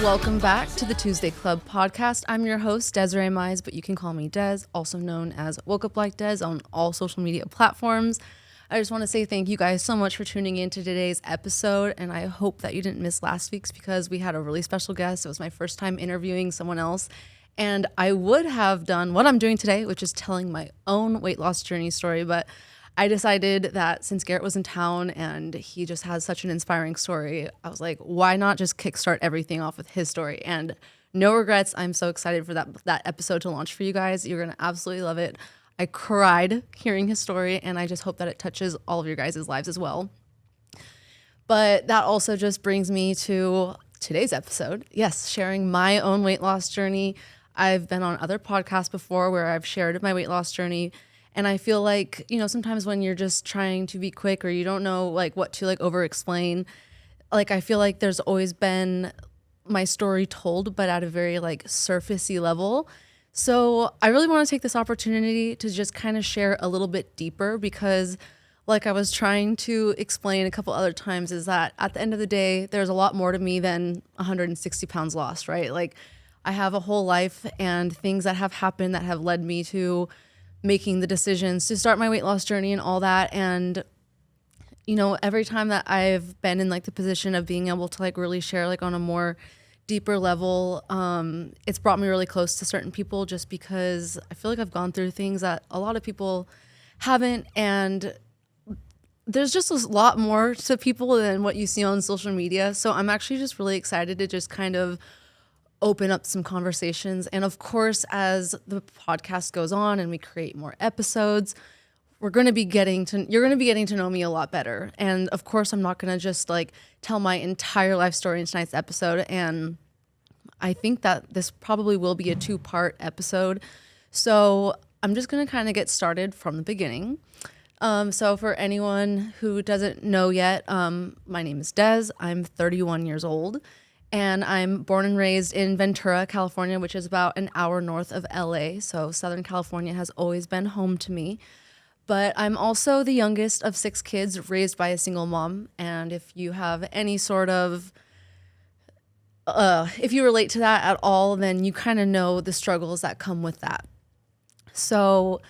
Welcome back to the Tuesday Club podcast. I'm your host, Desiree Mize, but you can call me Des, also known as Woke Up Like Des on all social media platforms. I just want to say thank you guys so much for tuning in to today's episode, and I hope that you didn't miss last week's because we had a really special guest. It was my first time interviewing someone else, and I would have done what I'm doing today, which is telling my own weight loss journey story, but I decided that since Garrett was in town and he just has such an inspiring story, I was like, why not just kickstart everything off with his story? And no regrets. I'm so excited for that episode to launch for you guys. You're going to absolutely love it. I cried hearing his story, and I just hope that it touches all of your guys' lives as well. But that also just brings me to today's episode. Yes, sharing my own weight loss journey. I've been on other podcasts before where I've shared my weight loss journey. And I feel like, sometimes when you're just trying to be quick or you don't know what to over explain, I feel like there's always been my story told, but at a very surfacey level. So I really want to take this opportunity to just kind of share a little bit deeper because I was trying to explain a couple other times is that at the end of the day, there's a lot more to me than 160 pounds lost, right? I have a whole life and things that have happened that have led me to making the decisions to start my weight loss journey and all that. And, every time that I've been in the position of being able to really share on a more deeper level, it's brought me really close to certain people just because I feel like I've gone through things that a lot of people haven't. And there's just a lot more to people than what you see on social media. So I'm actually just really excited to just kind of open up some conversations. And of course, as the podcast goes on and we create more episodes, you're going to be getting to know me a lot better. And of course, I'm not going to just tell my entire life story in tonight's episode. And I think that this probably will be a 2-part episode. So I'm just going to kind of get started from the beginning. So for anyone who doesn't know yet, my name is Des. I'm 31 years old. And I'm born and raised in Ventura, California, which is about an hour north of LA. So Southern California has always been home to me. But I'm also the youngest of 6 kids raised by a single mom. And if you have any sort of, if you relate to that at all, then you kind of know the struggles that come with that. So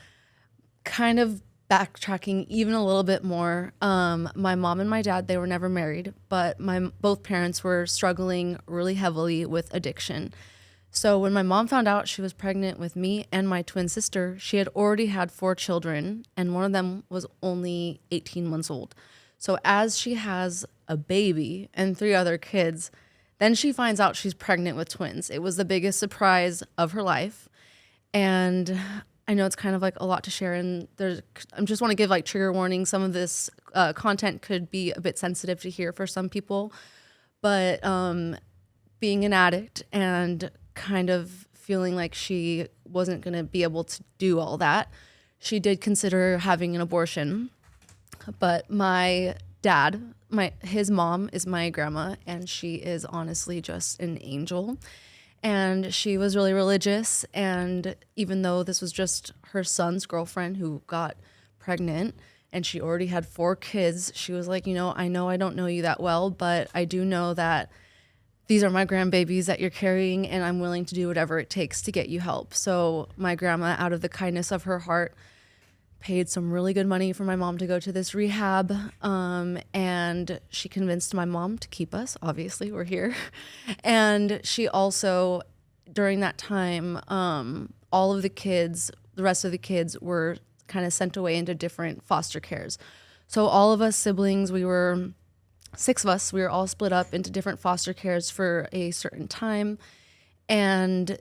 kind of backtracking even a little bit more, my mom and my dad, they were never married, but both parents were struggling really heavily with addiction. So when my mom found out she was pregnant with me and my twin sister, she had already had 4 children, and one of them was only 18 months old. So as she has a baby and 3 other kids, then she finds out she's pregnant with twins. It was the biggest surprise of her life. And I know it's kind of a lot to share, and I just want to give trigger warning. Some of this content could be a bit sensitive to hear for some people, but being an addict and kind of feeling like she wasn't going to be able to do all that, she did consider having an abortion. But my dad, his mom is my grandma, and she is honestly just an angel. And she was really religious, and even though this was just her son's girlfriend who got pregnant and she already had 4 kids, she was like, I know I don't know you that well, but I do know that these are my grandbabies that you're carrying, and I'm willing to do whatever it takes to get you help. So my grandma, out of the kindness of her heart, paid some really good money for my mom to go to this rehab, and she convinced my mom to keep us. Obviously, we're here. And she also, during that time, all of the kids, the rest of the kids were kind of sent away into different foster cares. So all of us siblings, we were 6 of us, we were all split up into different foster cares for a certain time. And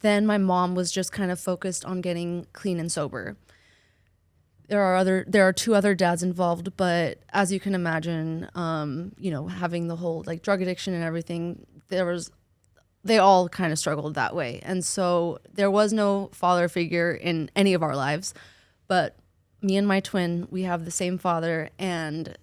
then my mom was just kind of focused on getting clean and sober. There are 2 other dads involved, but as you can imagine, having the whole drug addiction and everything, they all kind of struggled that way. And so there was no father figure in any of our lives, but me and my twin, we have the same father, and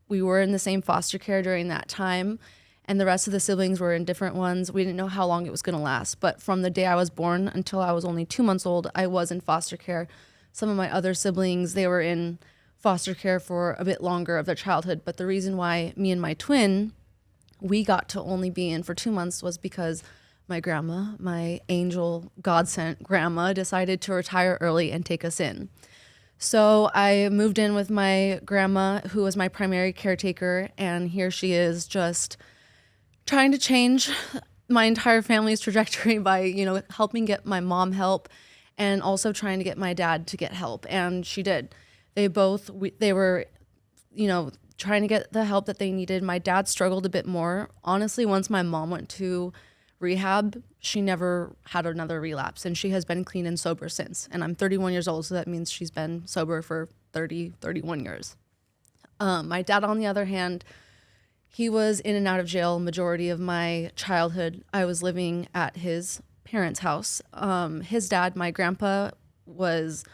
we were in the same foster care during that time. And the rest of the siblings were in different ones. We didn't know how long it was going to last. But from the day I was born until I was only 2 months old, I was in foster care. Some of my other siblings, they were in foster care for a bit longer of their childhood. But the reason why me and my twin we got to only be in for 2 months was because my grandma, my angel God sent grandma, decided to retire early and take us in. So I moved in with my grandma, who was my primary caretaker, and here she is just trying to change my entire family's trajectory by, helping get my mom help and also trying to get my dad to get help. And she did. They were, trying to get the help that they needed. My dad struggled a bit more. Honestly, once my mom went to rehab, she never had another relapse, and she has been clean and sober since. And I'm 31 years old, so that means she's been sober for 31 years. My dad, on the other hand, he was in and out of jail majority of my childhood. I was living at his parents' house. His dad, my grandpa, was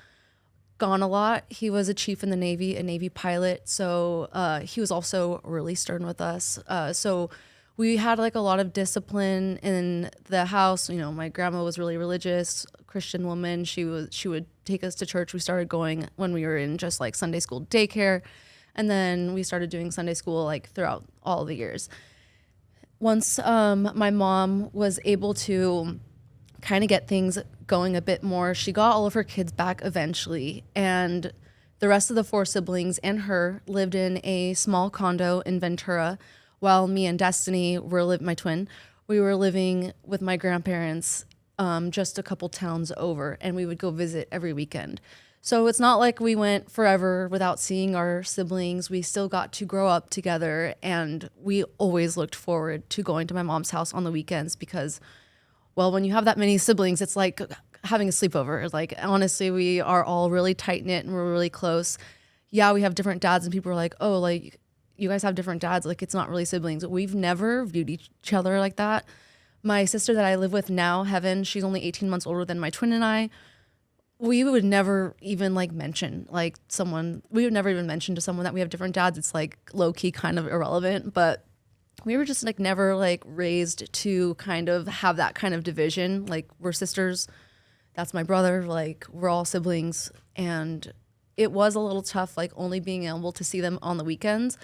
gone a lot. He was a chief in the Navy, a Navy pilot. So he was also really stern with us. So we had like a lot of discipline in the house. My grandma was really religious, Christian woman. She would take us to church. We started going when we were in just like Sunday school daycare. And then we started doing Sunday school like throughout all the years. Once my mom was able to kind of get things going a bit more, she got all of her kids back eventually. And the rest of the 4 siblings and her lived in a small condo in Ventura, while me and Destiny my twin, we were living with my grandparents just a couple towns over, and we would go visit every weekend. So it's not like we went forever without seeing our siblings. We still got to grow up together, and we always looked forward to going to my mom's house on the weekends because, well, when you have that many siblings, it's like having a sleepover. Like, honestly, we are all really tight-knit and we're really close. Yeah, we have different dads, and people are like, oh, like, you guys have different dads. Like, it's not really siblings. We've never viewed each other like that. My sister that I live with now, Heaven, she's only 18 months older than my twin and I. We would never even mention to someone that we have different dads. It's like low key kind of irrelevant, but we were just never raised to kind of have that kind of division. Like, we're sisters. That's my brother. Like, we're all siblings. And it was a little tough, only being able to see them on the weekends.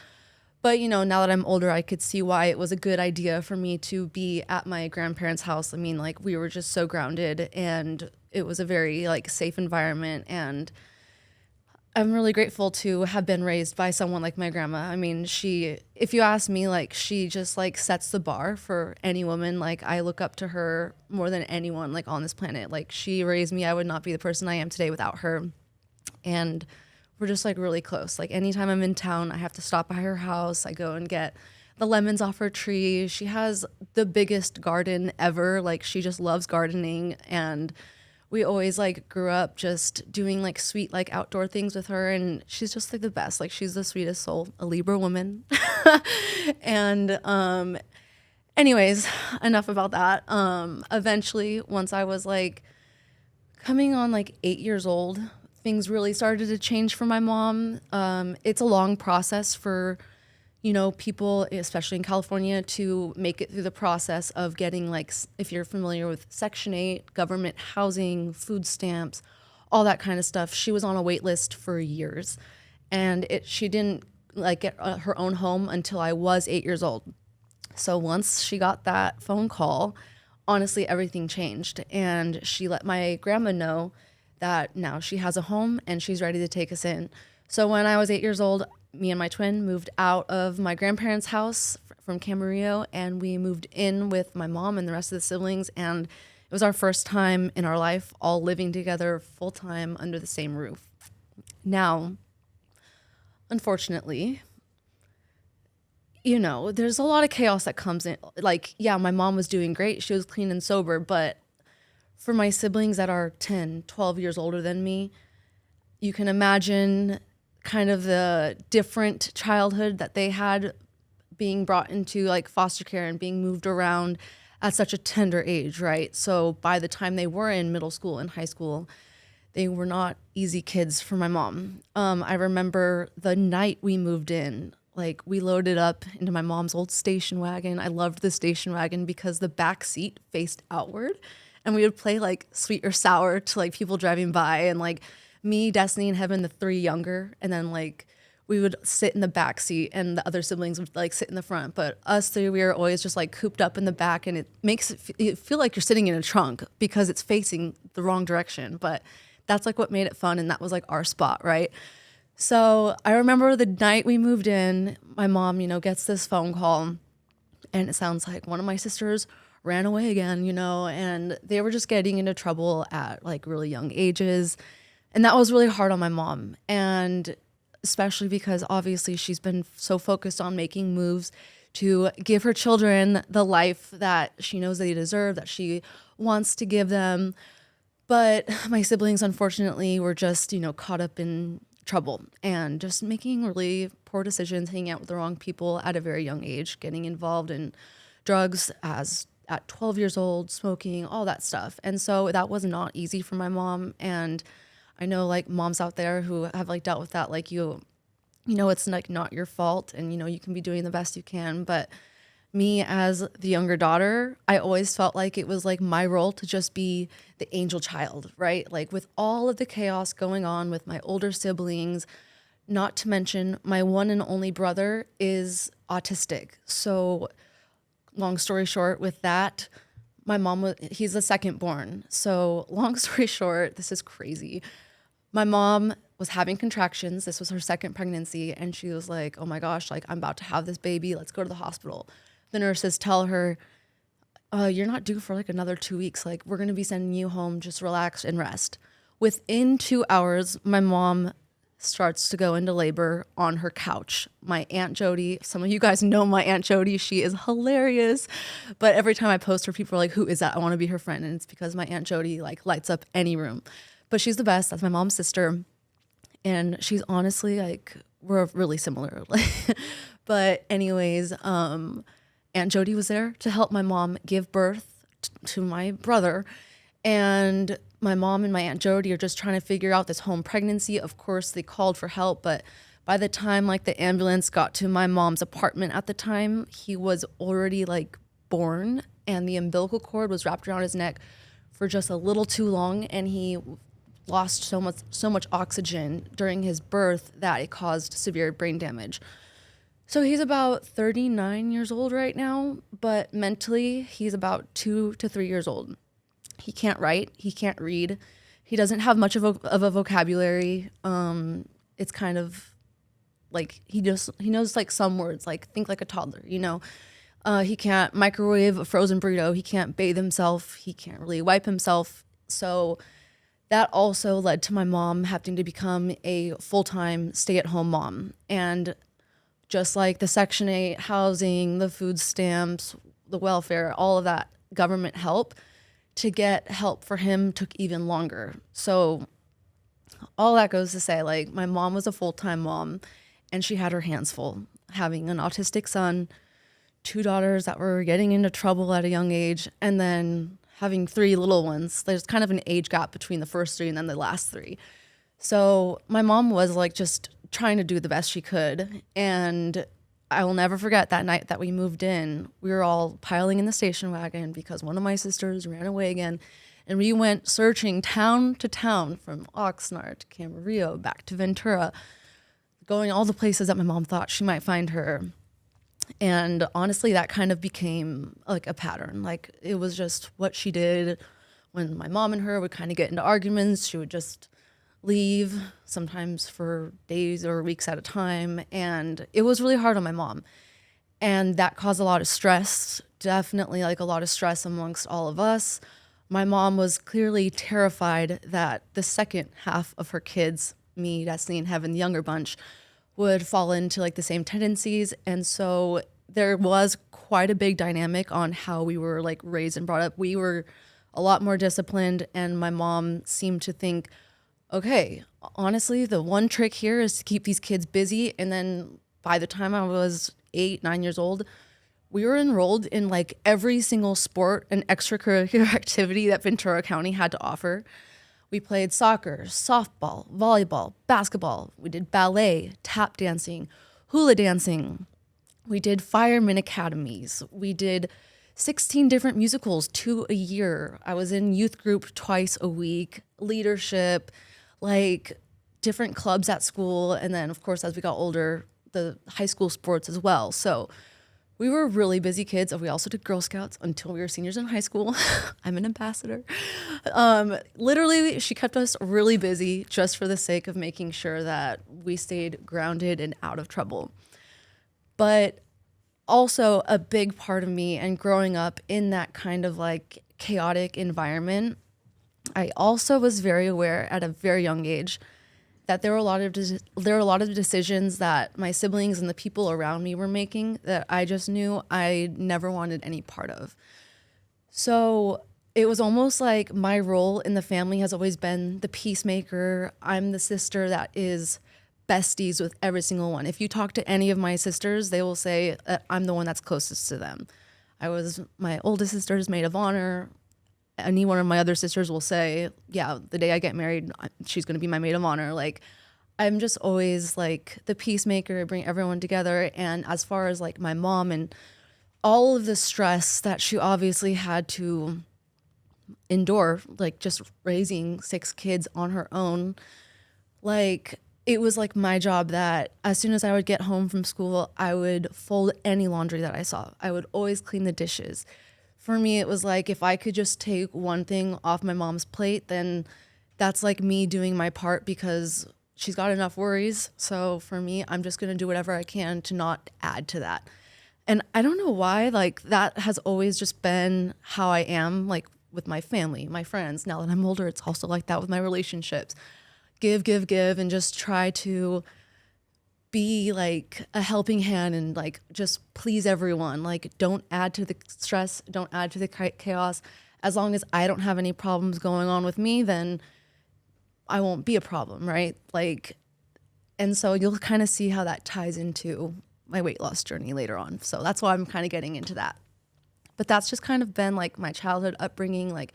But, now that I'm older, I could see why it was a good idea for me to be at my grandparents' house. I mean, we were just so grounded, and it was a very, safe environment. And I'm really grateful to have been raised by someone like my grandma. I mean, if you ask me, she just, sets the bar for any woman. I look up to her more than anyone, on this planet. She raised me. I would not be the person I am today without her. And we're just really close. Anytime I'm in town, I have to stop by her house. I go and get the lemons off her tree. She has the biggest garden ever. She just loves gardening. And we always grew up just doing sweet outdoor things with her. And she's just the best. She's the sweetest soul, a Libra woman. And anyways, enough about that. Eventually, once I was coming on 8 years old, things really started to change for my mom. It's a long process for, people, especially in California, to make it through the process of getting if you're familiar with Section 8, government housing, food stamps, all that kind of stuff. She was on a wait list for years, and she didn't get her own home until I was 8 years old. So once she got that phone call, honestly, everything changed, and she let my grandma know that now she has a home and she's ready to take us in. So when I was 8 years old, me and my twin moved out of my grandparents' house from Camarillo, and we moved in with my mom and the rest of the siblings. And it was our first time in our life all living together full time under the same roof. Now, unfortunately, there's a lot of chaos that comes in. Yeah, my mom was doing great. She was clean and sober, but for my siblings that are 10, 12 years older than me, you can imagine kind of the different childhood that they had, being brought into foster care and being moved around at such a tender age, right? So by the time they were in middle school and high school, they were not easy kids for my mom. I remember the night we moved in, we loaded up into my mom's old station wagon. I loved the station wagon because the back seat faced outward. And we would play sweet or sour to people driving by, and me, Destiny, and Heaven, the 3 younger. And then we would sit in the back seat and the other siblings would like sit in the front. But us three, we were always just like cooped up in the back, and it makes it feel like you're sitting in a trunk because it's facing the wrong direction. But that's like what made it fun, and that was like our spot, right? So I remember the night we moved in, my mom, gets this phone call, and it sounds like one of my sisters ran away again, and they were just getting into trouble at like really young ages. And that was really hard on my mom. And especially because obviously she's been so focused on making moves to give her children the life that she knows they deserve, that she wants to give them. But my siblings, unfortunately, were just, caught up in trouble and just making really poor decisions, hanging out with the wrong people at a very young age, getting involved in drugs at 12 years old, smoking, all that stuff. And so that was not easy for my mom. And I know like moms out there who have like dealt with that, like it's like not your fault, and you can be doing the best you can. But me as the younger daughter, I always felt like it was like my role to just be the angel child, right? Like with all of the chaos going on with my older siblings, not to mention my one and only brother is autistic. So long story short with that, he's the second born. So long story short, this is crazy. My mom was having contractions. This was her second pregnancy. And she was like, oh my gosh, like I'm about to have this baby. Let's go to the hospital. The nurses tell her, you're not due for like another 2 weeks. Like we're going to be sending you home. Just relax and rest. Within 2 hours, my mom starts to go into labor on her couch. My Aunt Jody, some of you guys know my Aunt Jody. She is hilarious. But every time I post her, people are like, who is that? I want to be her friend. And it's because my Aunt Jody like lights up any room. But she's the best. That's my mom's sister. And she's honestly like, we're really similar. But anyways, Aunt Jody was there to help my mom give birth to my brother. And my mom and my Aunt Jody are just trying to figure out this home pregnancy. Of course, they called for help. But by the time like the ambulance got to my mom's apartment at the time, he was already like born, and the umbilical cord was wrapped around his neck for just a little too long. And he lost so much oxygen during his birth that it caused severe brain damage. So he's about 39 years old right now, but mentally he's about 2 to 3 years old. He can't write, he can't read, he doesn't have much of a vocabulary. It's kind of like he knows like some words, like think like a toddler, He can't microwave a frozen burrito, he can't bathe himself, he can't really wipe himself. So that also led to my mom having to become a full-time stay-at-home mom. And just like the Section 8 housing, the food stamps, the welfare, all of that government help, to get help for him took even longer. So all that goes to say, like, my mom was a full-time mom, and she had her hands full, having an autistic son, 2 daughters that were getting into trouble at a young age, and then having 3 little ones. There's kind of an age gap between the first 3 and then the last 3. So my mom was like just trying to do the best she could. And I will never forget that night that we moved in. We were all piling in the station wagon because one of my sisters ran away again. And we went searching town to town, from Oxnard to Camarillo, back to Ventura, going all the places that my mom thought she might find her. And honestly, that kind of became like a pattern. Like it was just what she did. When my mom and her would kind of get into arguments, she would just leave, sometimes for days or weeks at a time. And it was really hard on my mom. And that caused a lot of stress, definitely like a lot of stress amongst all of us. My mom was clearly terrified that the second half of her kids, me, Destiny, and Heaven, the younger bunch, would fall into like the same tendencies. And so there was quite a big dynamic on how we were like raised and brought up. We were a lot more disciplined, and my mom seemed to think, okay, honestly, the one trick here is to keep these kids busy. And then by the time I was 8, 9 years old, we were enrolled in like every single sport and extracurricular activity that Ventura County had to offer. We played soccer, softball, volleyball, basketball. We did ballet, tap dancing, hula dancing. We did fireman academies. We did 16 different musicals, 2 a year. I was in youth group twice a week, leadership, like different clubs at school. And then, of course, as we got older, the high school sports as well. So we were really busy kids. We also did Girl Scouts until we were seniors in high school. I'm an ambassador. Literally, she kept us really busy just for the sake of making sure that we stayed grounded and out of trouble. But also a big part of me, and growing up in that kind of like chaotic environment, I also was very aware at a very young age that there were a lot of decisions that my siblings and the people around me were making that I just knew I never wanted any part of. So it was almost like my role in the family has always been the peacemaker. I'm the sister that is besties with every single one. If you talk to any of my sisters, they will say I'm the one that's closest to them. I was my oldest sister's maid of honor. Any one of my other sisters will say, yeah, the day I get married, she's going to be my maid of honor. Like, I'm just always like the peacemaker, bring everyone together. And as far as like my mom and all of the stress that she obviously had to endure, like just raising 6 kids on her own, like it was like my job that as soon as I would get home from school, I would fold any laundry that I saw. I would always clean the dishes. For me, it was like if I could just take one thing off my mom's plate, then that's like me doing my part because she's got enough worries. So for me, I'm just going to do whatever I can to not add to that. And I don't know why, like that has always just been how I am, like with my family, my friends. Now that I'm older, it's also like that with my relationships. Give, and just try to be like a helping hand and like just please everyone. Like don't add to the stress, don't add to the chaos. As long as I don't have any problems going on with me, then I won't be a problem, right? Like, and so you'll kind of see how that ties into my weight loss journey later on. So that's why I'm kind of getting into that. But that's just kind of been like my childhood upbringing. Like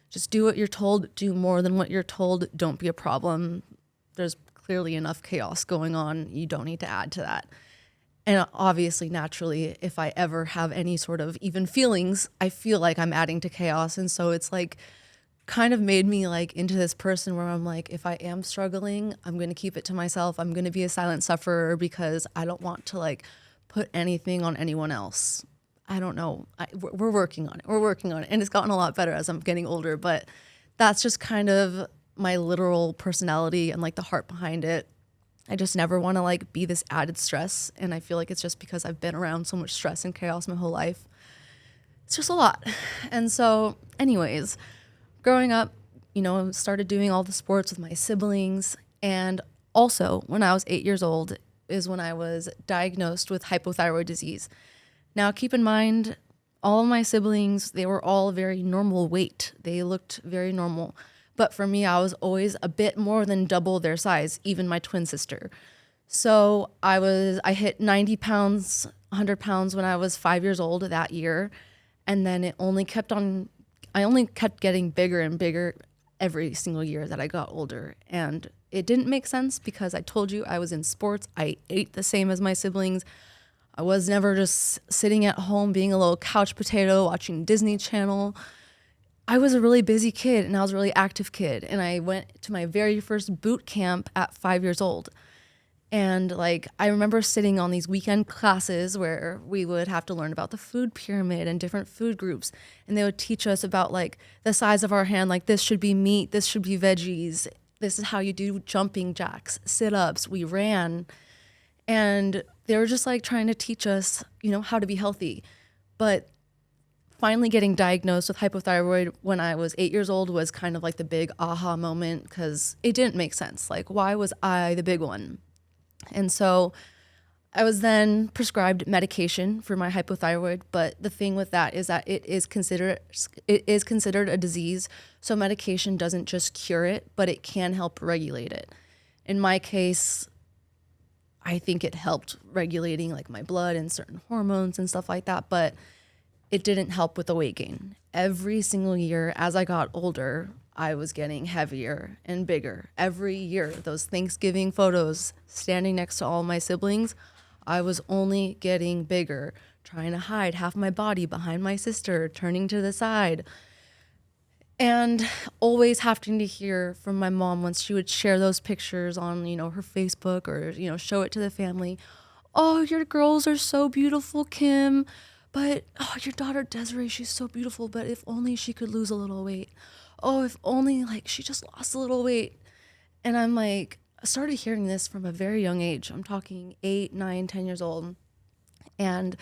just do what you're told, do more than what you're told. Don't be a problem. There's clearly enough chaos going on. You don't need to add to that. And obviously, naturally, if I ever have any sort of even feelings, I feel like I'm adding to chaos. And so it's like kind of made me like into this person where I'm like, if I am struggling, I'm going to keep it to myself. I'm going to be a silent sufferer because I don't want to like put anything on anyone else. I don't know. We're working on it. We're working on it. And it's gotten a lot better as I'm getting older. But that's just kind of my literal personality and like the heart behind it. I just never want to like be this added stress. And I feel like it's just because I've been around so much stress and chaos my whole life. It's just a lot. And so anyways, growing up, you know, started doing all the sports with my siblings. And also when I was 8 years old is when I was diagnosed with hypothyroid disease. Now, keep in mind, all of my siblings, they were all very normal weight. They looked very normal. But for me, I was always a bit more than double their size, even my twin sister. So I hit 90 pounds, 100 pounds when I was 5 years old that year. And then I only kept getting bigger and bigger every single year that I got older. And it didn't make sense because I told you I was in sports. I ate the same as my siblings. I was never just sitting at home being a little couch potato watching Disney Channel. I was a really busy kid and I was a really active kid. And I went to my very first boot camp at 5 years old. And like, I remember sitting on these weekend classes where we would have to learn about the food pyramid and different food groups. And they would teach us about like the size of our hand, like this should be meat, this should be veggies. This is how you do jumping jacks, sit-ups. We ran. And they were just like trying to teach us, you know, how to be healthy. But finally getting diagnosed with hypothyroid when I was 8 years old was kind of like the big aha moment because it didn't make sense. Like, why was I the big one? And so I was then prescribed medication for my hypothyroid. But the thing with that is that it is considered a disease. So medication doesn't just cure it, but it can help regulate it. In my case, I think it helped regulating like my blood and certain hormones and stuff like that, but it didn't help with the weight gain. Every single year as I got older, I was getting heavier and bigger. Every year, those Thanksgiving photos standing next to all my siblings, I was only getting bigger, trying to hide half my body behind my sister, turning to the side. And always having to hear from my mom once she would share those pictures on, her Facebook or, show it to the family. Oh, your girls are so beautiful, Kim. But, oh, your daughter Desiree, she's so beautiful. But if only she could lose a little weight. Oh, if only like she just lost a little weight. And I'm like, I started hearing this from a very young age. I'm talking 8, 9, 10 years old. And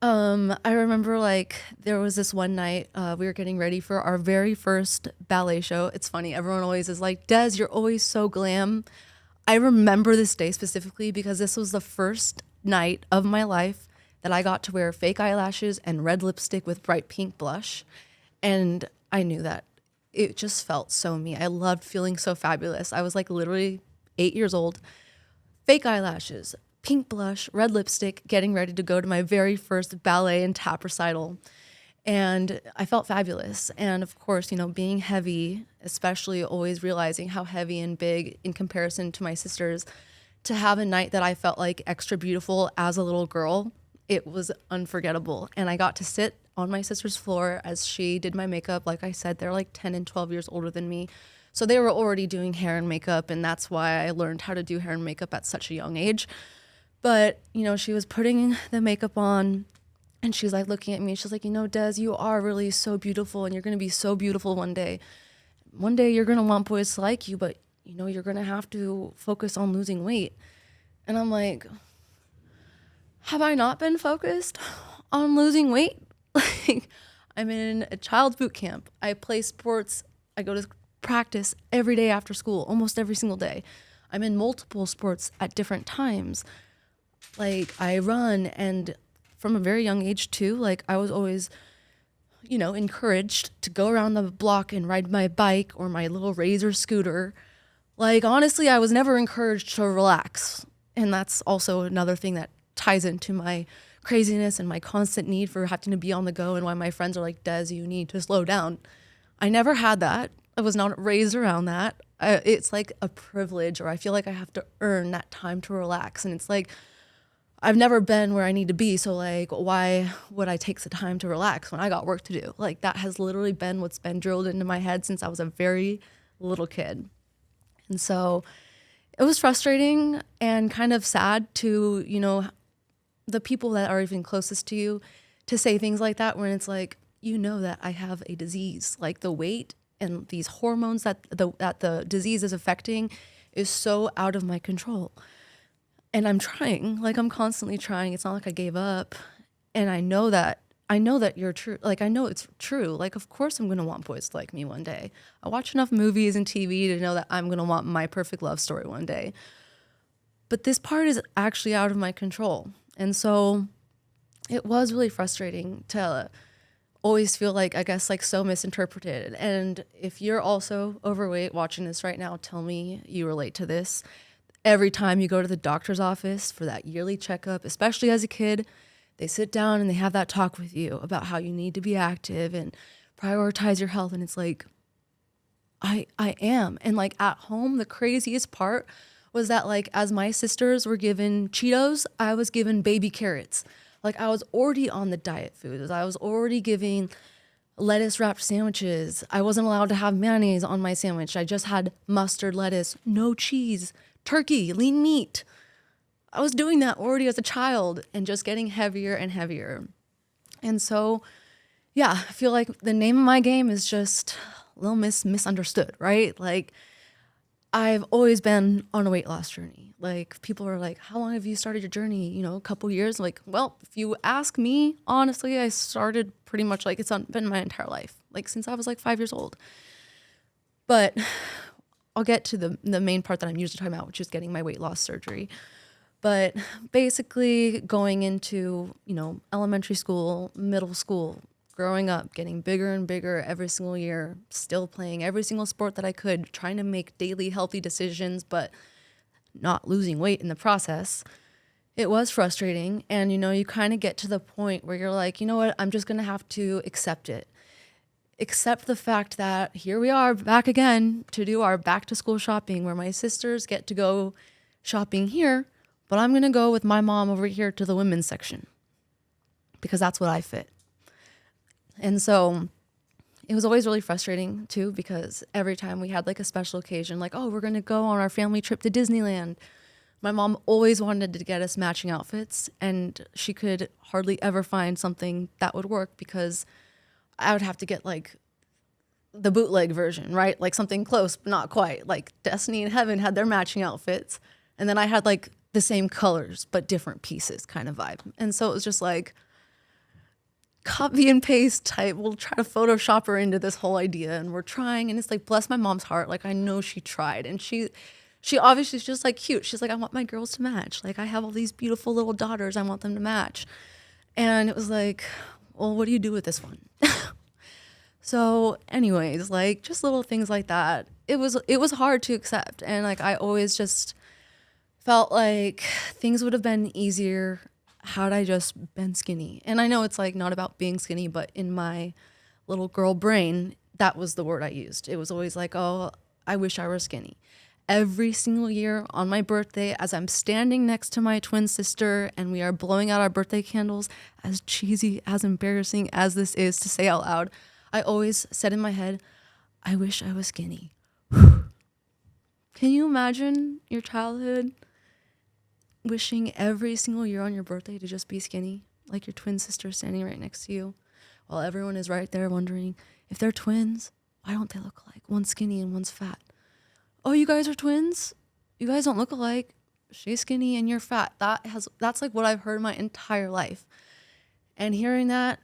I remember like there was this one night we were getting ready for our very first ballet show. It's funny, everyone always is like, Des, you're always so glam. I remember this day specifically because this was the first night of my life that I got to wear fake eyelashes and red lipstick with bright pink blush. And I knew that it just felt so me. I loved feeling so fabulous. I was like literally 8 years old, fake eyelashes, pink blush, red lipstick, getting ready to go to my very first ballet and tap recital. And I felt fabulous. And of course, being heavy, especially always realizing how heavy and big in comparison to my sisters, to have a night that I felt like extra beautiful as a little girl, it was unforgettable. And I got to sit on my sister's floor as she did my makeup. Like I said, they're like 10 and 12 years older than me. So they were already doing hair and makeup. And that's why I learned how to do hair and makeup at such a young age. But, she was putting the makeup on and she's like looking at me. She's like, Des, you are really so beautiful and you're going to be so beautiful one day. One day you're going to want boys to like you, but, you're going to have to focus on losing weight. And I'm like, have I not been focused on losing weight? Like, I'm in a child's boot camp. I play sports. I go to practice every day after school, almost every single day. I'm in multiple sports at different times. Like I run, and from a very young age too, like I was always, encouraged to go around the block and ride my bike or my little Razor scooter. Like honestly, I was never encouraged to relax. And that's also another thing that ties into my craziness and my constant need for having to be on the go and why my friends are like, Des, you need to slow down. I never had that. I was not raised around that. It's like a privilege, or I feel like I have to earn that time to relax. And it's like, I've never been where I need to be. So like, why would I take the time to relax when I got work to do? Like that has literally been what's been drilled into my head since I was a very little kid. And so it was frustrating and kind of sad to, the people that are even closest to you to say things like that when it's like, that I have a disease, like the weight and these hormones that the disease is affecting is so out of my control. And I'm trying, like I'm constantly trying. It's not like I gave up. And I know that you're true. Like I know it's true. Like, of course I'm going to want boys to like me one day. I watch enough movies and TV to know that I'm going to want my perfect love story one day. But this part is actually out of my control. And so it was really frustrating to always feel like, I guess, like so misinterpreted. And if you're also overweight watching this right now, tell me you relate to this. Every time you go to the doctor's office for that yearly checkup, especially as a kid, they sit down and they have that talk with you about how you need to be active and prioritize your health. And it's like, I am. And like at home, the craziest part was that like as my sisters were given Cheetos, I was given baby carrots. Like I was already on the diet foods. I was already giving lettuce wrapped sandwiches. I wasn't allowed to have mayonnaise on my sandwich. I just had mustard, lettuce, no cheese, turkey, lean meat. I was doing that already as a child and just getting heavier and heavier. And so, yeah, I feel like the name of my game is just Little Miss Misunderstood, right? Like I've always been on a weight loss journey. Like people are like, how long have you started your journey? A couple years. Like, well, if you ask me, honestly, I started pretty much like it's been my entire life, like since I was like 5 years old. But I'll get to the main part that I'm usually talking about, which is getting my weight loss surgery. But basically going into, elementary school, middle school, growing up, getting bigger and bigger every single year, still playing every single sport that I could, trying to make daily healthy decisions, but not losing weight in the process. It was frustrating. And, you kind of get to the point where you're like, you know what, I'm just going to have to accept it. Accept the fact that here we are back again to do our back to school shopping where my sisters get to go shopping here, but I'm going to go with my mom over here to the women's section because that's what I fit. And so it was always really frustrating too, because every time we had like a special occasion, like, oh, we're going to go on our family trip to Disneyland, my mom always wanted to get us matching outfits, and she could hardly ever find something that would work because I would have to get like the bootleg version, right? Like something close, but not quite. Like Destiny and Heaven had their matching outfits, and then I had like the same colors but different pieces kind of vibe. And so it was just like copy and paste type. We'll try to Photoshop her into this whole idea, and we're trying, and it's like, bless my mom's heart. Like I know she tried, and she obviously is just like cute. She's like, I want my girls to match. Like I have all these beautiful little daughters. I want them to match. And it was like, well, what do you do with this one? So anyways, like just little things like that. It was hard to accept. And like I always just felt like things would have been easier had I just been skinny. And I know it's like not about being skinny, but in my little girl brain, that was the word I used. It was always like, oh, I wish I were skinny. Every single year on my birthday, as I'm standing next to my twin sister and we are blowing out our birthday candles, as cheesy, as embarrassing as this is to say out loud, I always said in my head, I wish I was skinny. Can you imagine your childhood wishing every single year on your birthday to just be skinny, like your twin sister standing right next to you, while everyone is right there wondering, if they're twins, why don't they look alike? One's skinny and one's fat. Oh, you guys are twins? You guys don't look alike. She's skinny and you're fat. That's like what I've heard my entire life. And hearing that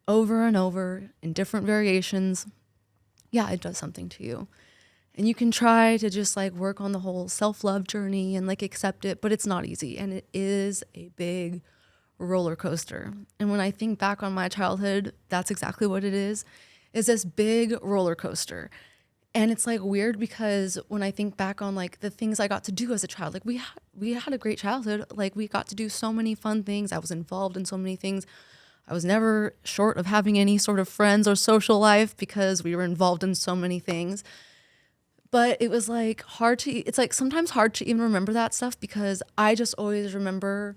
over and over in different variations, yeah, it does something to you. And you can try to just like work on the whole self-love journey and like accept it, but it's not easy. And it is a big roller coaster. And when I think back on my childhood, that's exactly what it is this big roller coaster. And it's like weird because when I think back on like the things I got to do as a child, like we had a great childhood. Like we got to do so many fun things. I was involved in so many things. I was never short of having any sort of friends or social life because we were involved in so many things. But it was like it's like sometimes hard to even remember that stuff because I just always remember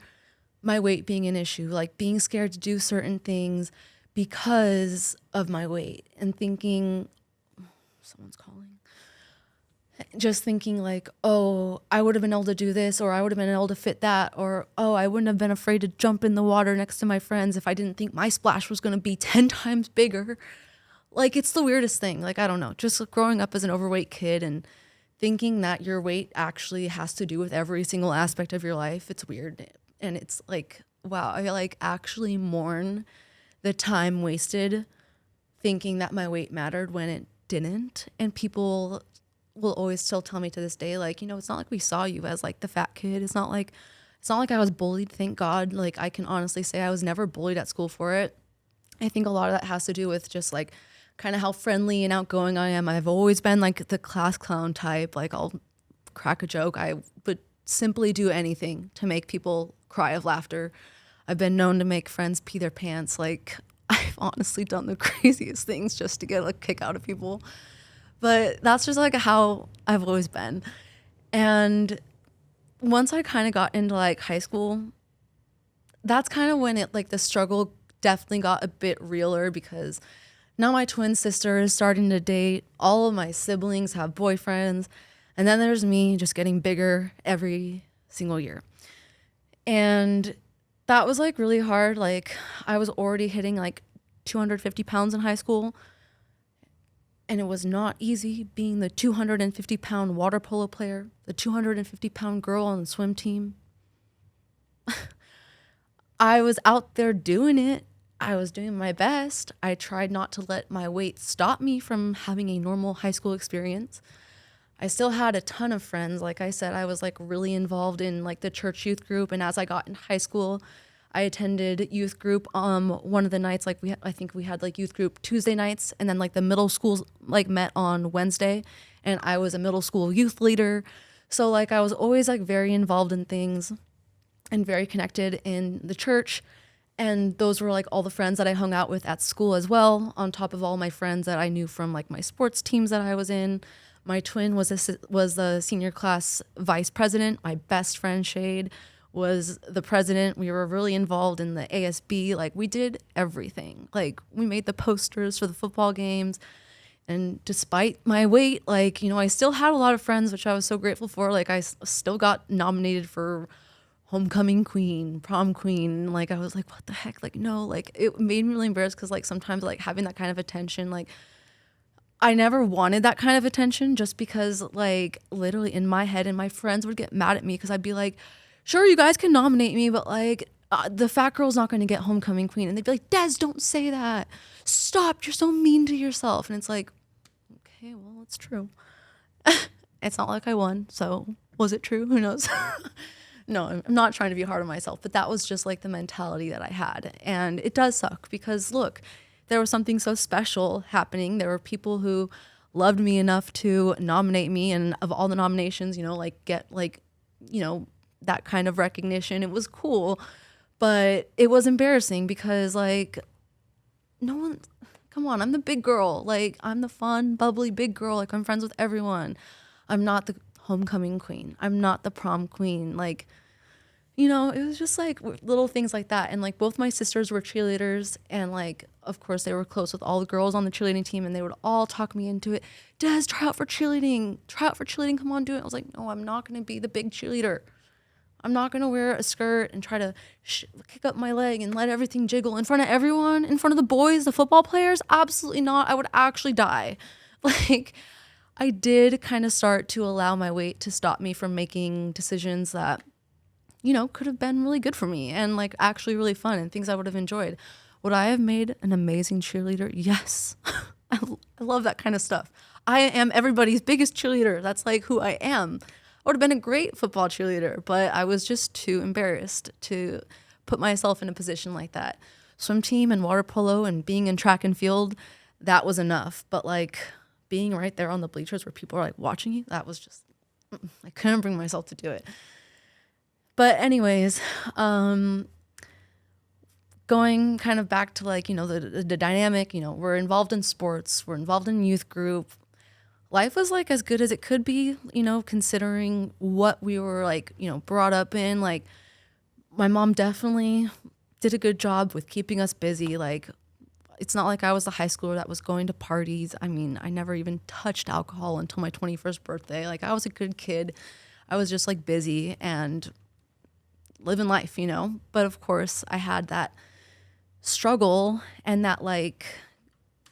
my weight being an issue, like being scared to do certain things because of my weight and thinking, someone's calling, just thinking like, oh, I would have been able to do this, or I would have been able to fit that, or, oh, I wouldn't have been afraid to jump in the water next to my friends if I didn't think my splash was going to be 10 times bigger. Like, it's the weirdest thing. Like, I don't know, just growing up as an overweight kid and thinking that your weight actually has to do with every single aspect of your life. It's weird. And it's like, wow, I like actually mourn the time wasted thinking that my weight mattered when it didn't. And people will always still tell me to this day, like, it's not like we saw you as like the fat kid. It's not like I was bullied, thank God. Like, I can honestly say I was never bullied at school for it. I think a lot of that has to do with just like kind of how friendly and outgoing I am. I've always been like the class clown type. Like, I'll crack a joke. I would simply do anything to make people cry of laughter. I've been known to make friends pee their pants. Like, I've honestly done the craziest things just to get a kick out of people. But that's just like how I've always been. And once I kind of got into like high school, that's kind of when it like the struggle definitely got a bit realer because now my twin sister is starting to date. All of my siblings have boyfriends. And then there's me just getting bigger every single year. And that was like really hard. Like, I was already hitting like 250 pounds in high school. And it was not easy being the 250-pound water polo player, the 250-pound girl on the swim team. I was out there doing it. I was doing my best. I tried not to let my weight stop me from having a normal high school experience. I still had a ton of friends. Like I said, I was like really involved in like the church youth group. And as I got in high school, I attended youth group one of the nights. Like I think we had like youth group Tuesday nights, and then like the middle schools like met on Wednesday, and I was a middle school youth leader. So like I was always like very involved in things and very connected in the church. And those were like all the friends that I hung out with at school as well, on top of all my friends that I knew from like my sports teams that I was in. My twin was the senior class vice president. My best friend, Shade, was the president. We were really involved in the ASB. Like, we did everything. Like, we made the posters for the football games. And despite my weight, like, I still had a lot of friends, which I was so grateful for. Like, still got nominated for homecoming queen, prom queen. Like, I was like, what the heck? Like, no, like, it made me really embarrassed because, like, sometimes, like, having that kind of attention, like, I never wanted that kind of attention, just because, like, literally in my head, and my friends would get mad at me because I'd be like, sure, you guys can nominate me, but, like, the fat girl's not going to get homecoming queen. And they'd be like, Des, don't say that. Stop. You're so mean to yourself. And it's like, okay, well, it's true. It's not like I won. So was it true? Who knows? No, I'm not trying to be hard on myself, but that was just like the mentality that I had. And it does suck because, look, there was something so special happening. There were people who loved me enough to nominate me, and of all the nominations, like, get, like, that kind of recognition. It was cool, but it was embarrassing because, like, no one, come on, I'm the big girl. Like, I'm the fun, bubbly big girl. Like, I'm friends with everyone. I'm not the homecoming queen. I'm not the prom queen. Like, it was just like little things like that. And, like, both my sisters were cheerleaders, and, like, of course they were close with all the girls on the cheerleading team, and they would all talk me into it. Des, try out for cheerleading. Come on, do it. I was like, no, I'm not going to be the big cheerleader. I'm not going to wear a skirt and try to kick up my leg and let everything jiggle in front of everyone, in front of the boys, the football players. Absolutely not. I would actually die. Like, I did kind of start to allow my weight to stop me from making decisions that, could have been really good for me and, like, actually really fun and things I would have enjoyed. Would I have made an amazing cheerleader? Yes. I love that kind of stuff. I am everybody's biggest cheerleader. That's, like, who I am. I would have been a great football cheerleader, but I was just too embarrassed to put myself in a position like that. Swim team and water polo and being in track and field, that was enough. But, like, being right there on the bleachers where people are, like, watching you, that was just, I couldn't bring myself to do it. But anyways, going kind of back to, like, the dynamic, we're involved in sports, we're involved in youth group. Life was, like, as good as it could be, considering what we were, like, brought up in. Like, my mom definitely did a good job with keeping us busy. Like, it's not like I was the high schooler that was going to parties. I mean, I never even touched alcohol until my 21st birthday. Like, I was a good kid. I was just, like, busy and living life, But of course, I had that struggle and that, like,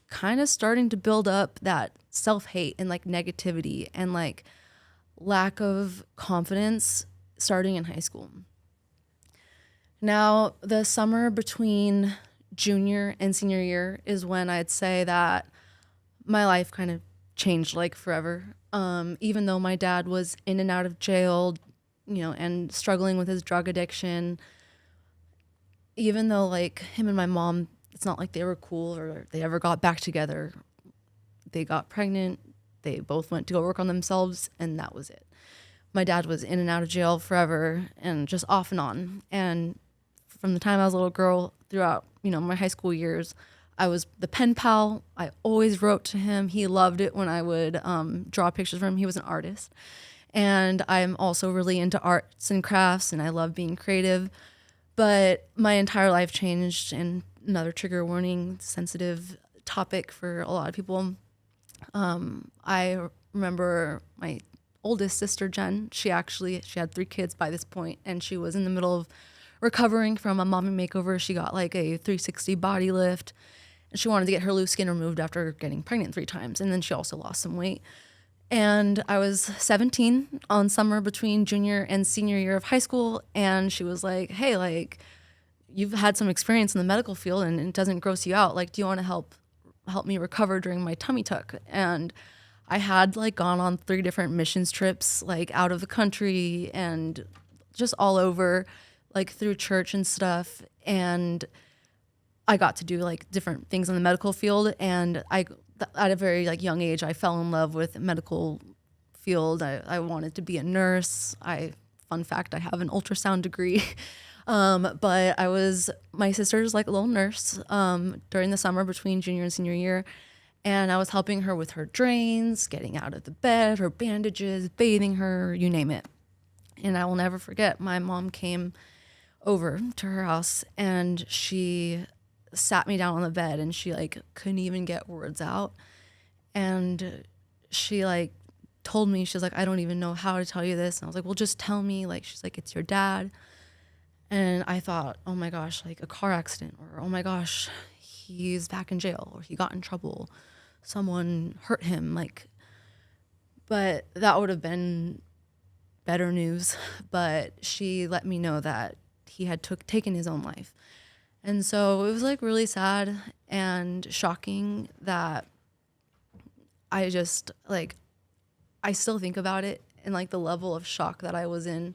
kind of starting to build up that self-hate and, like, negativity and, like, lack of confidence starting in high school. Now, the summer between junior and senior year is when I'd say that my life kind of changed, like, forever. Even though my dad was in and out of jail, and struggling with his drug addiction, even though, like, him and my mom, it's not like they were cool or they ever got back together. They got pregnant. They both went to go work on themselves, and that was it. My dad was in and out of jail forever and just off and on. And from the time I was a little girl throughout, my high school years, I was the pen pal. I always wrote to him. He loved it when I would draw pictures for him. He was an artist. And I'm also really into arts and crafts, and I love being creative. But my entire life changed, and another trigger warning, sensitive topic for a lot of people. I remember my oldest sister, Jen. She had 3 kids by this point, and she was in the middle of recovering from a mommy makeover. She got, like, a 360 body lift, and she wanted to get her loose skin removed after getting pregnant 3 times. And then she also lost some weight. And I was 17 on summer between junior and senior year of high school. And she was like, hey, like, you've had some experience in the medical field and it doesn't gross you out. Like, do you want to help me recover during my tummy tuck? And I had, like, gone on 3 different missions trips, like, out of the country and just all over, like, through church and stuff. And I got to do, like, different things in the medical field. And at a very, like, young age, I fell in love with medical field. I wanted to be a nurse. Fun fact, I have an ultrasound degree. But my sister's, like, a little nurse during the summer between junior and senior year. And I was helping her with her drains, getting out of the bed, her bandages, bathing her, you name it. And I will never forget, my mom came over to her house and she sat me down on the bed and she like couldn't even get words out. And she like told me, she's like, I don't even know how to tell you this. And I was like, well, just tell me. Like, she's like, it's your dad. And I thought, oh my gosh, like a car accident, or oh my gosh, he's back in jail, or he got in trouble, someone hurt him. Like, but that would have been better news. But she let me know that he had taken his own life. And so it was like really sad and shocking that I just like, I still think about it and like the level of shock that I was in.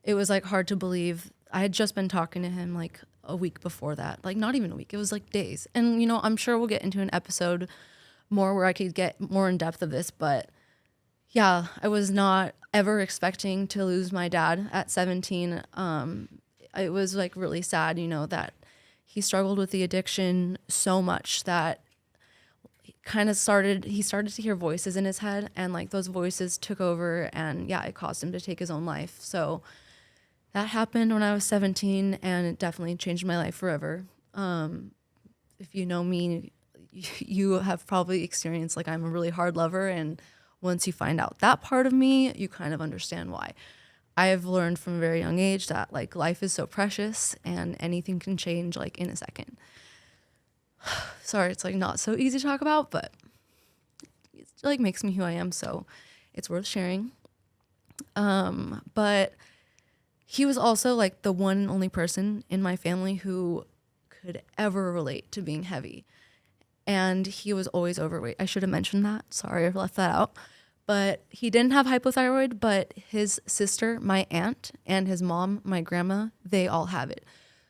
It was like hard to believe. I had just been talking to him like a week before that, like not even a week, it was like days. And, you know, I'm sure we'll get into an episode more where I could get more in depth of this, but yeah, I was not ever expecting to lose my dad at 17. It was like really sad, you know, that he struggled with the addiction so much that he started to hear voices in his head, and like those voices took over, and yeah, it caused him to take his own life. So that happened when I was 17, and it definitely changed my life forever. If you know me, you have probably experienced like I'm a really hard lover, and once you find out that part of me, you kind of understand why. I've learned from a very young age that like life is so precious and anything can change like in a second. Sorry, it's like not so easy to talk about, but it like makes me who I am, so it's worth sharing. But he was also like the one and only person in my family who could ever relate to being heavy. And he was always overweight. I should have mentioned that. Sorry, I left that out. But he didn't have hypothyroid, but his sister, my aunt, and his mom, my grandma, they all have it.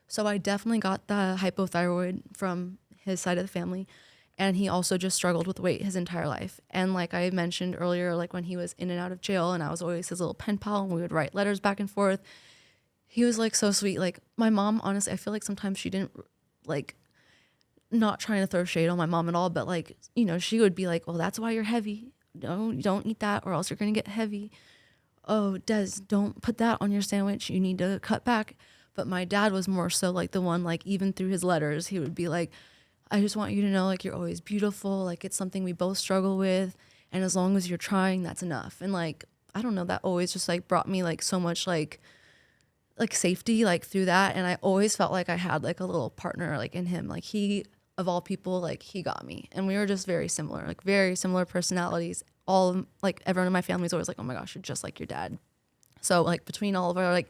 So I definitely got the hypothyroid from his side of the family. And he also just struggled with weight his entire life. And like I mentioned earlier, like when he was in and out of jail and I was always his little pen pal and we would write letters back and forth, he was like so sweet. Like my mom, honestly, I feel like sometimes she didn't like, not trying to throw shade on my mom at all, but like, you know, she would be like, well, that's why you're heavy. No, you don't eat that or else you're going to get heavy. Oh, Des, don't put that on your sandwich. You need to cut back. But my dad was more so like the one, like even through his letters, he would be like, I just want you to know, like, you're always beautiful. Like it's something we both struggle with. And as long as you're trying, that's enough. And like, I don't know, that always just like brought me like so much like safety, like through that. And I always felt like I had like a little partner, like in him, like he, of all people, like he got me, and we were just very similar, like very similar personalities. All like everyone in my family is always like, oh my gosh, you're just like your dad. So like between all of our like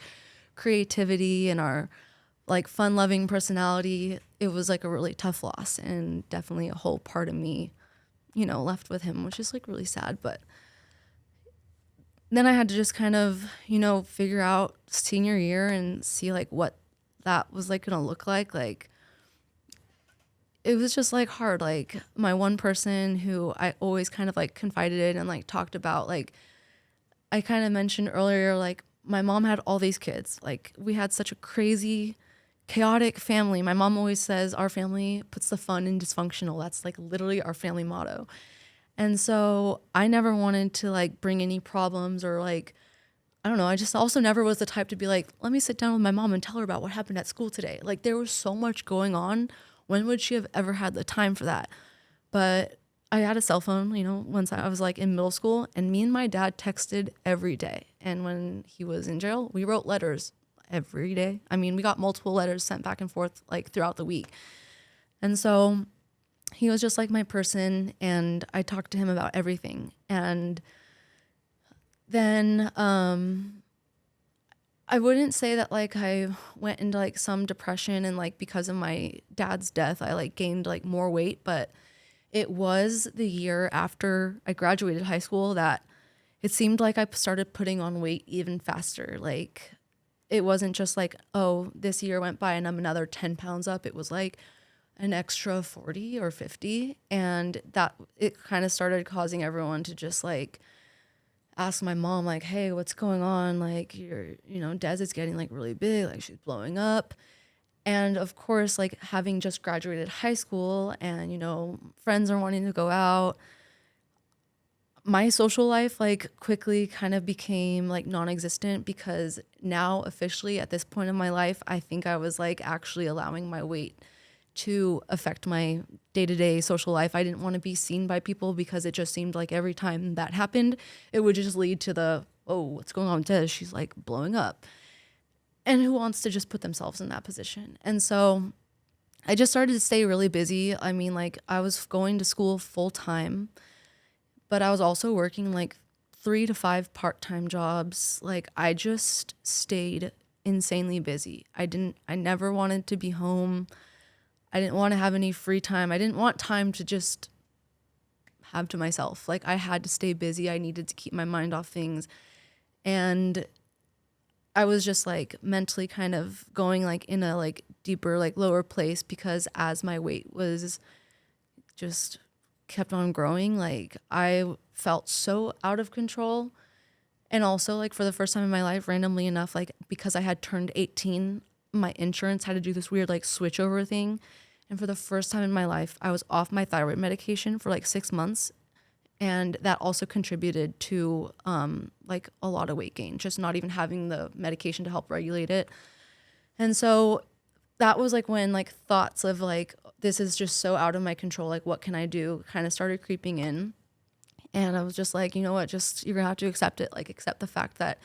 creativity and our like fun loving personality, it was like a really tough loss, and definitely a whole part of me, you know, left with him, which is like really sad. But then I had to just kind of, you know, figure out senior year and see like what that was like gonna look like. Like it was just like hard. Like my one person who I always kind of like confided in and like talked about, like I kind of mentioned earlier, like my mom had all these kids. Like we had such a crazy, chaotic family. My mom always says our family puts the fun in dysfunctional. That's like literally our family motto. And so I never wanted to like bring any problems or like, I don't know. I just also never was the type to be like, let me sit down with my mom and tell her about what happened at school today. Like there was so much going on. When would she have ever had the time for that? But I had a cell phone, you know, once I was like in middle school, and me and my dad texted every day. And when he was in jail, we wrote letters every day. I mean, we got multiple letters sent back and forth like throughout the week. And so he was just like my person, and I talked to him about everything. And then I wouldn't say that like I went into like some depression and like because of my dad's death, I like gained like more weight, but it was the year after I graduated high school that it seemed like I started putting on weight even faster. Like it wasn't just like, oh, this year went by and I'm another 10 pounds up. It was like an extra 40 or 50. And that it kind of started causing everyone to just like ask my mom, like, hey, what's going on? Like, Des is getting like really big, like she's blowing up. And of course, like having just graduated high school and, friends are wanting to go out, my social life like quickly kind of became like non-existent, because now officially at this point in my life, I think I was like actually allowing my weight to affect my day-to-day social life. I didn't want to be seen by people, because it just seemed like every time that happened, it would just lead to the, oh, what's going on with Des? She's like blowing up. And who wants to just put themselves in that position? And so I just started to stay really busy. I mean, like I was going to school full time, but I was also working like 3 to 5 part-time jobs. Like I just stayed insanely busy. I never wanted to be home. I didn't want to have any free time. I didn't want time to just have to myself. Like I had to stay busy. I needed to keep my mind off things. And I was just like mentally kind of going like in a like deeper, like lower place, because as my weight was just kept on growing, like I felt so out of control. And also like for the first time in my life, randomly enough, like because I had turned 18, my insurance had to do this weird like switchover thing. And for the first time in my life, I was off my thyroid medication for like 6 months. And that also contributed to like a lot of weight gain, just not even having the medication to help regulate it. And so that was like when like thoughts of like, this is just so out of my control, like what can I do, kind of started creeping in. And I was just like, you know what, just you're gonna have to accept it. Like accept the fact that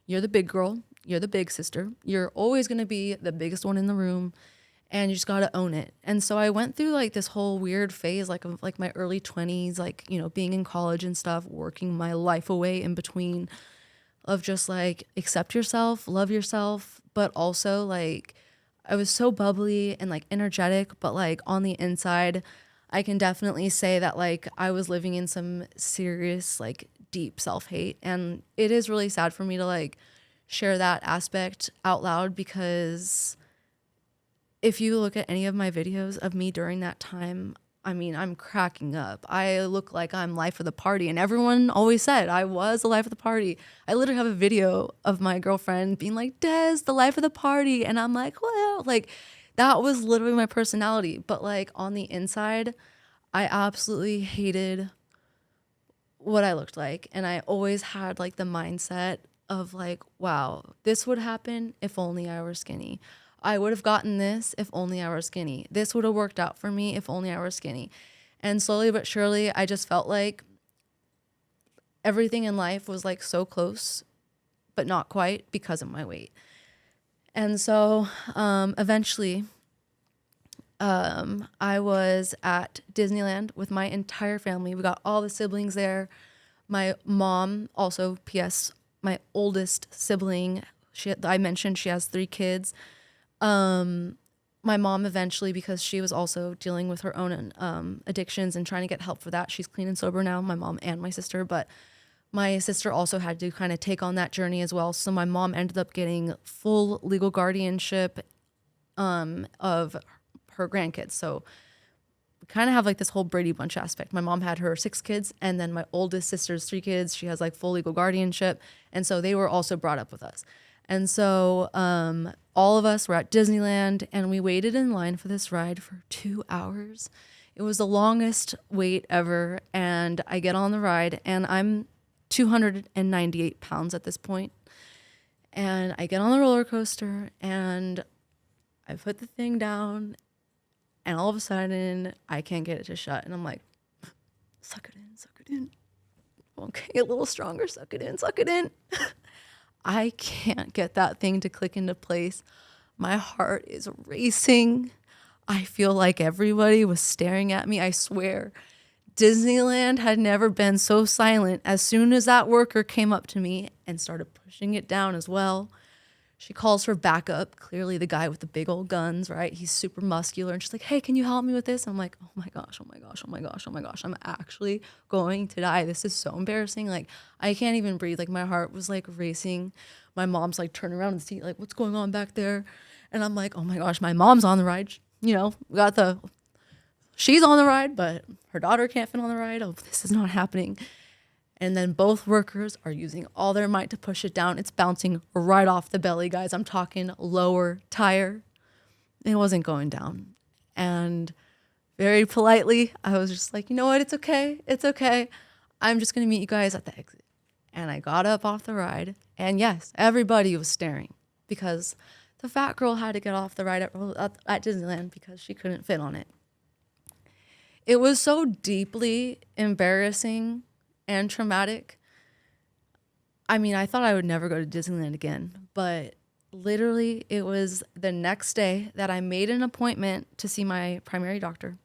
you're the big girl, you're the big sister, you're always gonna be the biggest one in the room, and you just got to own it. And so I went through like this whole weird phase, like of like my early 20s, like, you know, being in college and stuff, working my life away in between, of just like accept yourself, love yourself, but also like I was so bubbly and like energetic, but like on the inside, I can definitely say that like I was living in some serious like deep self-hate. And it is really sad for me to like share that aspect out loud, because if you look at any of my videos of me during that time, I mean, I'm cracking up. I look like I'm life of the party, and everyone always said I was the life of the party. I literally have a video of my girlfriend being like, Des, the life of the party. And I'm like, well, like that was literally my personality. But like on the inside, I absolutely hated what I looked like. And I always had like the mindset of like, wow, this would happen if only I were skinny. I would have gotten this if only I were skinny. This would have worked out for me if only I were skinny. And slowly but surely, I just felt like everything in life was like so close, but not quite, because of my weight. And so eventually, I was at Disneyland with my entire family. We got all the siblings there. My mom, also, P.S., my oldest sibling, I mentioned she has 3 kids. My mom eventually, because she was also dealing with her own addictions and trying to get help for that. She's clean and sober now, my mom and my sister, but my sister also had to kind of take on that journey as well. So my mom ended up getting full legal guardianship of her grandkids. So we kind of have like this whole Brady Bunch aspect. My mom had her 6 kids, and then my oldest sister's 3 kids. She has like full legal guardianship. And so they were also brought up with us. And so all of us were at Disneyland, and we waited in line for this ride for 2 hours. It was the longest wait ever. And I get on the ride, and I'm 298 pounds at this point. And I get on the roller coaster, and I put the thing down, and all of a sudden I can't get it to shut. And I'm like, suck it in, suck it in. Okay, a little stronger, suck it in, suck it in. I can't get that thing to click into place. My heart is racing. I feel like everybody was staring at me. I swear, Disneyland had never been so silent. As soon as that worker came up to me and started pushing it down as well, she calls for backup. Clearly the guy with the big old guns, right? He's super muscular. And she's like, hey, can you help me with this? I'm like, oh my gosh, oh my gosh, oh my gosh, oh my gosh. I'm actually going to die. This is so embarrassing. Like, I can't even breathe. Like, my heart was like racing. My mom's like turning around and see like, what's going on back there? And I'm like, oh my gosh, my mom's on the ride. You know, she's on the ride, but her daughter can't fit on the ride. Oh, this is not happening. And then both workers are using all their might to push it down. It's bouncing right off the belly, guys. I'm talking lower tire. It wasn't going down. And very politely, I was just like, you know what? It's okay. It's okay. I'm just going to meet you guys at the exit. And I got up off the ride. And yes, everybody was staring because the fat girl had to get off the ride at Disneyland because she couldn't fit on it. It was so deeply embarrassing and traumatic. I mean, I thought I would never go to Disneyland again, but literally it was the next day that I made an appointment to see my primary doctor.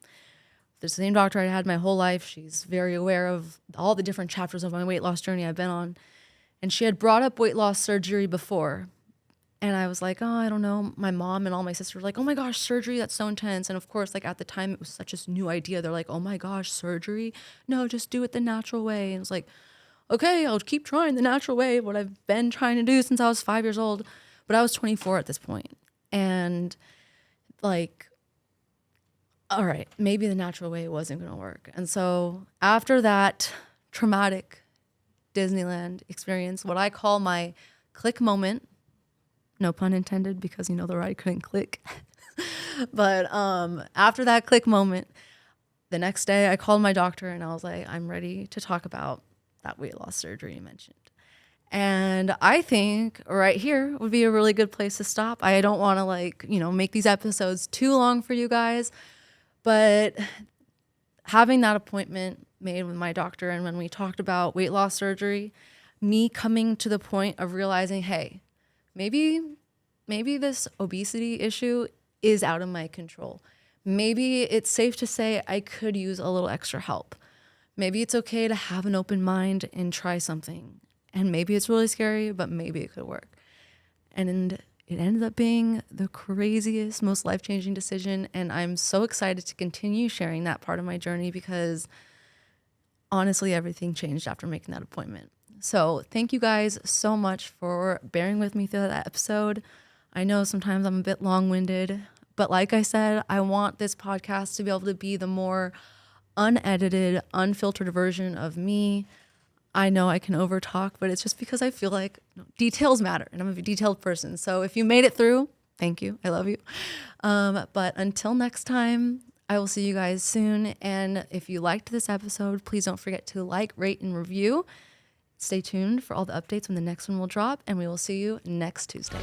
The same doctor I had my whole life. She's very aware of all the different chapters of my weight loss journey I've been on. And she had brought up weight loss surgery before. And I was like, oh, I don't know. My mom and all my sisters were like, oh my gosh, surgery, that's so intense. And of course, like at the time, it was such a new idea. They're like, oh my gosh, surgery? No, just do it the natural way. And it was like, okay, I'll keep trying the natural way, what I've been trying to do since I was 5 years old. But I was 24 at this point. And like, all right, maybe the natural way wasn't going to work. And so after that traumatic Disneyland experience, what I call my click moment, no pun intended, because the ride couldn't click. But after that click moment, the next day I called my doctor and I was like, I'm ready to talk about that weight loss surgery you mentioned. And I think right here would be a really good place to stop. I don't want to make these episodes too long for you guys, but having that appointment made with my doctor and when we talked about weight loss surgery, me coming to the point of realizing, hey, maybe this obesity issue is out of my control. Maybe it's safe to say I could use a little extra help. Maybe it's okay to have an open mind and try something. And maybe it's really scary, but maybe it could work. And it ended up being the craziest, most life-changing decision. And I'm so excited to continue sharing that part of my journey because honestly, everything changed after making that appointment. So thank you guys so much for bearing with me through that episode. I know sometimes I'm a bit long-winded, but like I said, I want this podcast to be able to be the more unedited, unfiltered version of me. I know I can overtalk, but it's just because I feel like details matter and I'm a detailed person. So if you made it through, thank you. I love you. But until next time, I will see you guys soon. And if you liked this episode, please don't forget to like, rate, and review. Stay tuned for all the updates when the next one will drop, and we will see you next Tuesday.